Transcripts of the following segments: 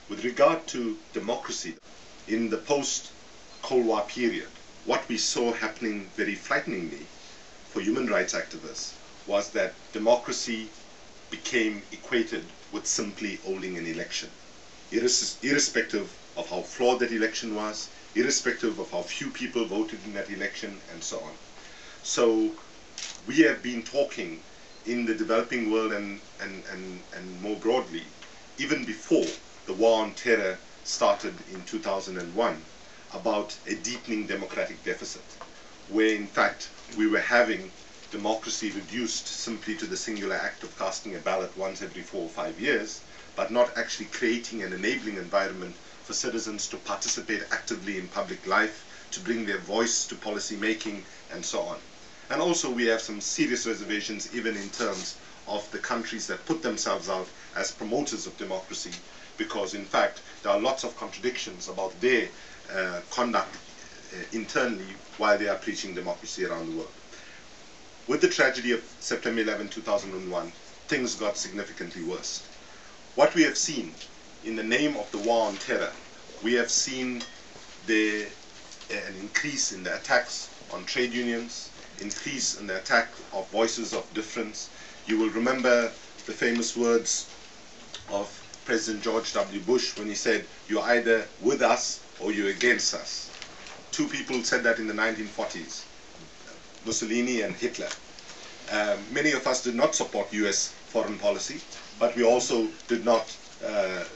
With regard to democracy, in the post-Cold War period, what we saw happening very frighteningly for human rights activists was that democracy became equated with simply holding an election, irrespective of how flawed that election was, irrespective of how few people voted in that election, and so on. So we have been talking in the developing world and more broadly, even before the war on terror started in 2001, about a deepening democratic deficit, where in fact we were having democracy reduced simply to the singular act of casting a ballot once every 4 or 5 years, but not actually creating an enabling environment for citizens to participate actively in public life, to bring their voice to policy making, and so on. And also we have some serious reservations even in terms of the countries that put themselves out as promoters of democracy, because in fact there are lots of contradictions about their conduct internally while they are preaching democracy around the world. With the tragedy of September 11, 2001, things got significantly worse. What we have seen in the name of the war on terror, we have seen an increase in the attacks on trade unions, increase in the attack of voices of difference. You will remember the famous words of President George W. Bush when he said, "You're either with us or you're against us." Two people said that in the 1940s, Mussolini and Hitler. Many of us did not support US foreign policy, but we also did not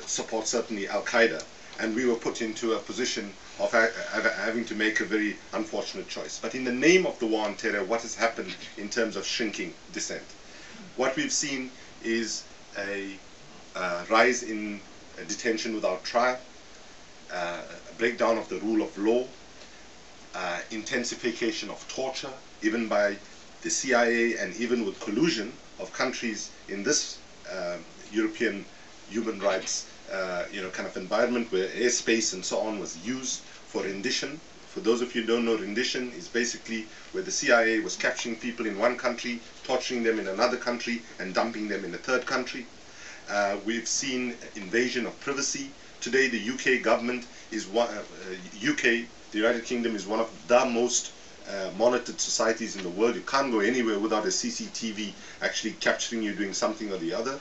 support certainly Al-Qaeda, and we were put into a position of having to make a very unfortunate choice. But in the name of the war on terror, what has happened in terms of shrinking dissent? What we've seen is a rise in detention without trial, a breakdown of the rule of law, intensification of torture, even by the CIA and even with collusion of countries in this European human rights kind of environment where airspace and so on was used for rendition. For those of you who don't know, rendition is basically where the CIA was capturing people in one country, torturing them in another country, and dumping them in a third country. We've seen invasion of privacy. Today the UK government is the United Kingdom is one of the most monitored societies in the world. You can't go anywhere without a CCTV actually capturing you doing something or the other.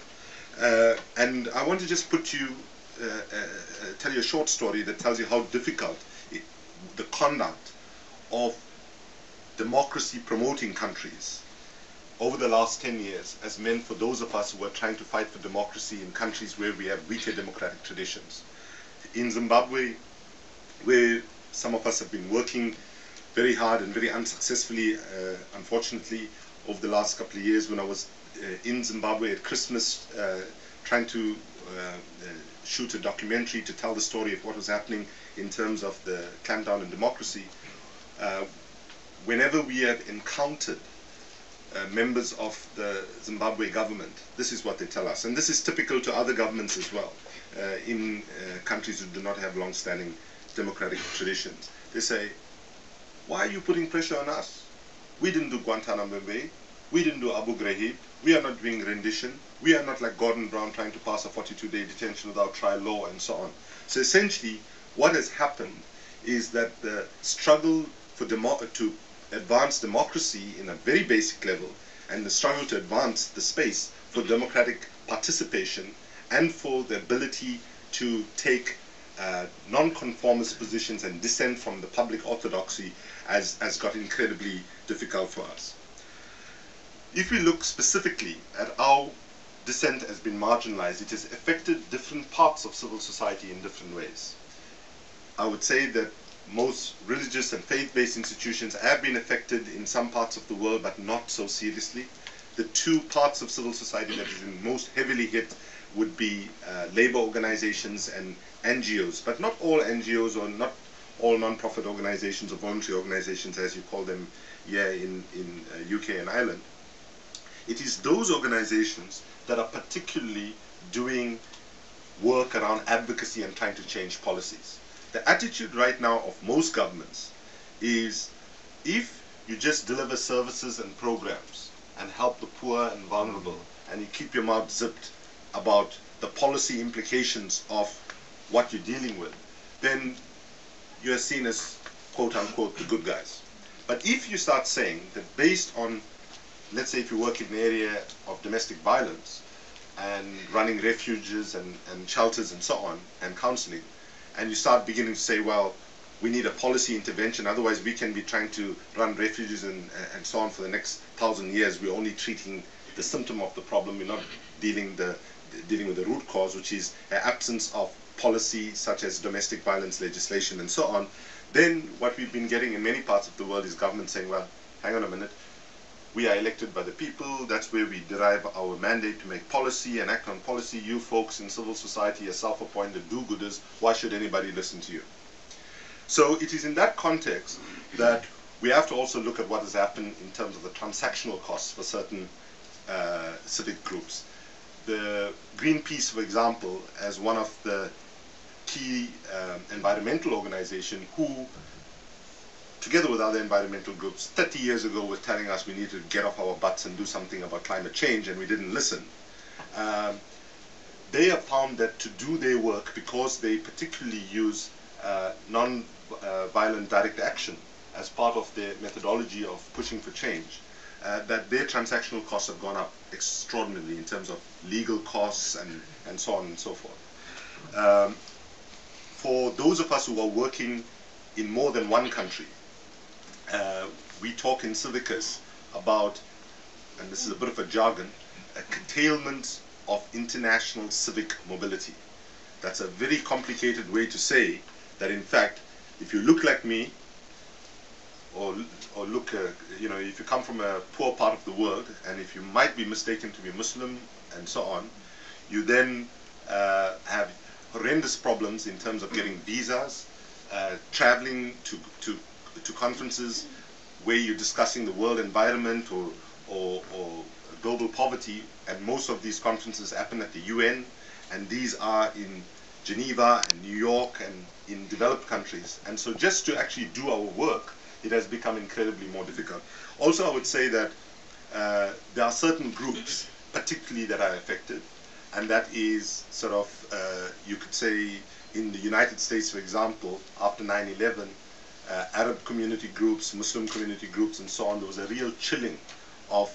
And I want to just tell you a short story that tells you how difficult the conduct of democracy promoting countries over the last 10 years has meant for those of us who are trying to fight for democracy in countries where we have weaker democratic traditions. In Zimbabwe, where some of us have been working very hard and very unsuccessfully, unfortunately, over the last couple of years, when I was in Zimbabwe at Christmas, trying to shoot a documentary to tell the story of what was happening in terms of the clampdown on democracy. Whenever we have encountered members of the Zimbabwe government, this is what they tell us, and this is typical to other governments as well, in countries who do not have long-standing democratic traditions. They say, "Why are you putting pressure on us? We didn't do Guantanamo Bay, we didn't do Abu Ghraib, we are not doing rendition, we are not like Gordon Brown trying to pass a 42-day detention without trial law," and so on. So essentially what has happened is that the struggle to advance democracy in a very basic level, and the struggle to advance the space for democratic participation and for the ability to take non-conformist positions and dissent from the public orthodoxy has got incredibly difficult for us. If we look specifically at how dissent has been marginalized, it has affected different parts of civil society in different ways. I would say that most religious and faith-based institutions have been affected in some parts of the world, but not so seriously. The two parts of civil society that have been most heavily hit would be labor organizations and NGOs, but not all NGOs or not all non-profit organizations or voluntary organizations, as you call them here in UK and Ireland. It is those organizations that are particularly doing work around advocacy and trying to change policies. The attitude right now of most governments is, if you just deliver services and programs and help the poor and vulnerable, and you keep your mouth zipped about the policy implications of what you're dealing with, then you're seen as, quote unquote, the good guys. But if you start saying that based on, let's say if you work in an area of domestic violence and running refuges and shelters and so on, and counseling, and you start beginning to say, well, we need a policy intervention, otherwise we can be trying to run refuges and so on for the next 1,000 years. We're only treating the symptom of the problem. We're not dealing with the root cause, which is an absence of policy such as domestic violence legislation and so on. Then what we've been getting in many parts of the world is government saying, well, hang on a minute, we are elected by the people, that's where we derive our mandate to make policy and act on policy. You folks in civil society are self-appointed do-gooders, why should anybody listen to you? So it is in that context that we have to also look at what has happened in terms of the transactional costs for certain civic groups. The Greenpeace, for example, as one of the key environmental organizations who, together with other environmental groups, 30 years ago were telling us we need to get off our butts and do something about climate change, and we didn't listen. They have found that to do their work, because they particularly use non-violent direct action as part of their methodology of pushing for change, that their transactional costs have gone up extraordinarily in terms of legal costs and so on and so forth. For those of us who are working in more than one country, we talk in Civicus about, and this is a bit of a jargon, a curtailment of international civic mobility. That's a very complicated way to say that, in fact, if you look like me, or look, you know, if you come from a poor part of the world, and if you might be mistaken to be Muslim and so on, you then have horrendous problems in terms of getting visas, traveling to conferences where you're discussing the world environment or global poverty, and most of these conferences happen at the UN, and these are in Geneva and New York and in developed countries. And so just to actually do our work, it has become incredibly more difficult. Also, I would say that there are certain groups particularly that are affected, and that is sort of, you could say, in the United States, for example, after 9/11, Arab community groups, Muslim community groups, and so on, there was a real chilling of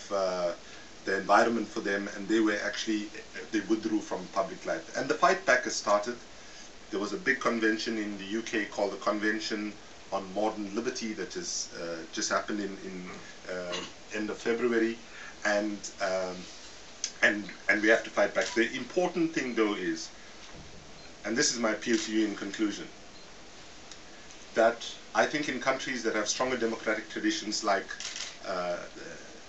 the environment for them, and they withdrew from public life. And the fight back has started. There was a big convention in the UK called the Convention on Modern Liberty that has just happened in end of February, and we have to fight back. The important thing, though, is, and this is my appeal to you in conclusion, that I think in countries that have stronger democratic traditions like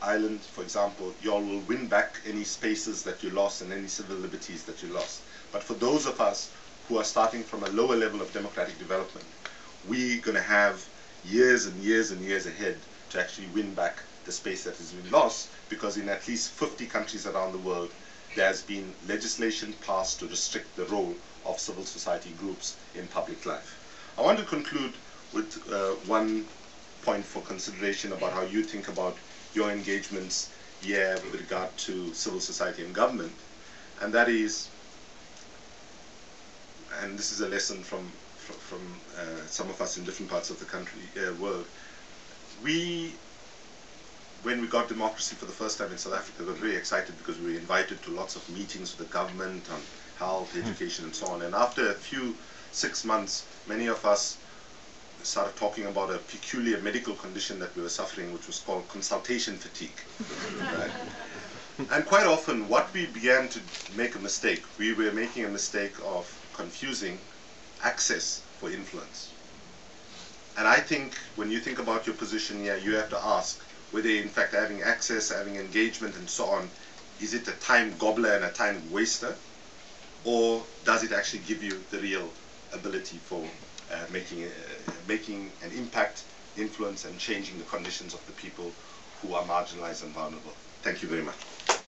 Ireland, for example, you all will win back any spaces that you lost and any civil liberties that you lost. But for those of us who are starting from a lower level of democratic development, we're going to have years and years and years ahead to actually win back the space that has been lost, because in at least 50 countries around the world, there has been legislation passed to restrict the role of civil society groups in public life. I want to conclude with one point for consideration about how you think about your engagements here with regard to civil society and government, and that is, and this is a lesson from some of us in different parts of the country, world. When we got democracy for the first time in South Africa, we were very excited because we were invited to lots of meetings with the government on health, education, and so on. And after a few 6 months, many of us started talking about a peculiar medical condition that we were suffering, which was called consultation fatigue. Right? And quite often, what we began to make a mistake, we were making a mistake of confusing access for influence. And I think when you think about your position here, you have to ask whether in fact having access, having engagement and so on, is it a time gobbler and a time waster, or does it actually give you the real ability for making an impact, influence, and changing the conditions of the people who are marginalized and vulnerable? Thank you very much.